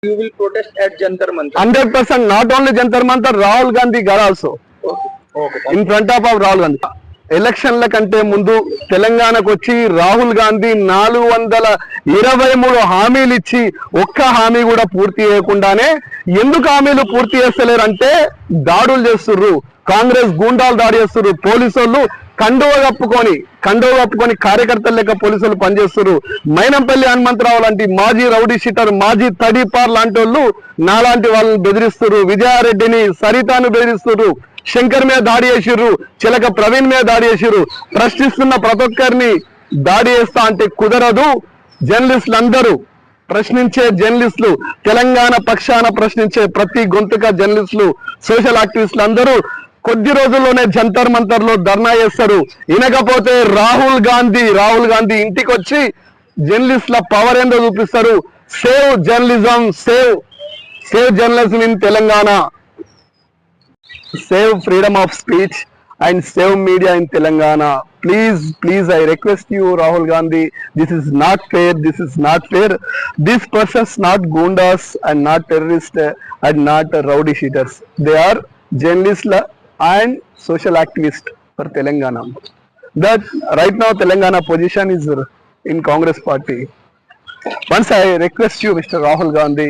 You will protest at Jantar Mantar. 100%. Not only Jantar Mantar, Rahul Gandhi got also in front of Rahul Gandhi. ఎలక్షన్ల కంటే ముందు తెలంగాణకు వచ్చి రాహుల్ గాంధీ 423 హామీలు ఇచ్చి ఒక్క హామీ కూడా పూర్తి చేయకుండానే ఎందుకు హామీలు పూర్తి చేస్తలేరంటే దాడులు చేస్తుర్రు, కాంగ్రెస్ గూండాలు దాడి చేస్తుర్రు, పోలీసులు కండువ కప్పుకొని కార్యకర్తలు లెక్క పోలీసులు పనిచేస్తున్నారు. మైనంపల్లి హనుమంతరావు లాంటి మాజీ రౌడీ షీటర్, మాజీ తడిపార్ లాంటి వాళ్ళు నాలాంటి వాళ్ళని బెదిరిస్తున్నారు. విజయారెడ్డిని, సరితాను బెదిరిస్తున్నారు. శంకర్ మీద దాడి చేసిర్రు, చిలక ప్రవీణ్ మీద దాడి చేసిర్రు. ప్రశ్నిస్తున్న ప్రతి ఒక్కరిని దాడి చేస్తా అంటే కుదరదు. జర్నలిస్టులు అందరూ ప్రశ్నించే జర్నలిస్టులు, తెలంగాణ పక్షాన ప్రశ్నించే ప్రతి గొంతుక జర్నలిస్టులు, సోషల్ యాక్టివిస్టులు అందరూ కొద్ది రోజుల్లోనే జంతర్ మంతర్ లో ధర్నా చేస్తారు. వినకపోతే రాహుల్ గాంధీ ఇంటికి వచ్చి జర్నలిస్టుల పవర్ ఏందో చూపిస్తారు. Save journalism, save journalism in Telangana, save freedom of speech and save media in Telangana. Please, I request you, Rahul Gandhi, this is not fair. These persons not goondas and not terrorists and not rowdy sheeters. They are journalists and social activists for Telangana. That right now Telangana position is in Congress party. Once I request you, Mr. Rahul Gandhi,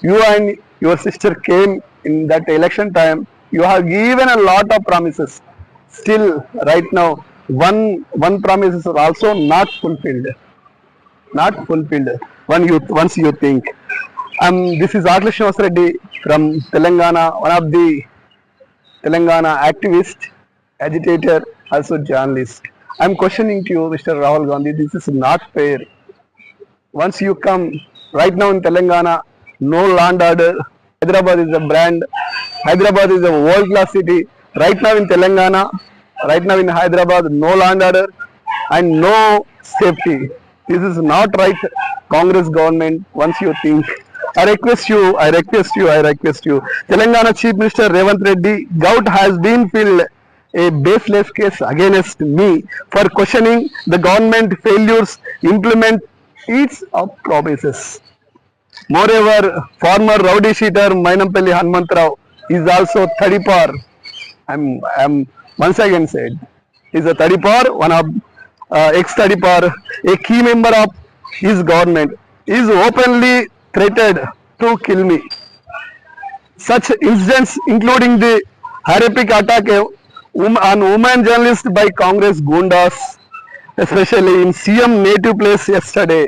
you and your sister came in that election time. You have given a lot of promises. Still, right now, one promise is also not fulfilled. Once you think. This is Akhilesh Srinivas Reddy from Telangana, one of the Telangana activist, agitator, also journalist. I'm questioning to you, Mr. Rahul Gandhi. This is not fair. Once you come right now in Telangana, no land order. Hyderabad is a brand. Hyderabad is a world-class city. Right now in Telangana, right now in Hyderabad, no land order and no safety. This is not right, Congress government. Once you think, I request you. Telangana Chief Minister Revanth Reddy, gout has been filled a baseless case against me for questioning the government failures implement its promises. Moreover, former rowdy sheeter Maynampalli Hanumantrao is also Tadipar. I'm once again said, is a Tadipar, one of ex-Tadipar, a key member of his government, is openly threatened to kill me. Such incidents, including the horrific attack on woman journalist by Congress goondas, especially in CM native place yesterday,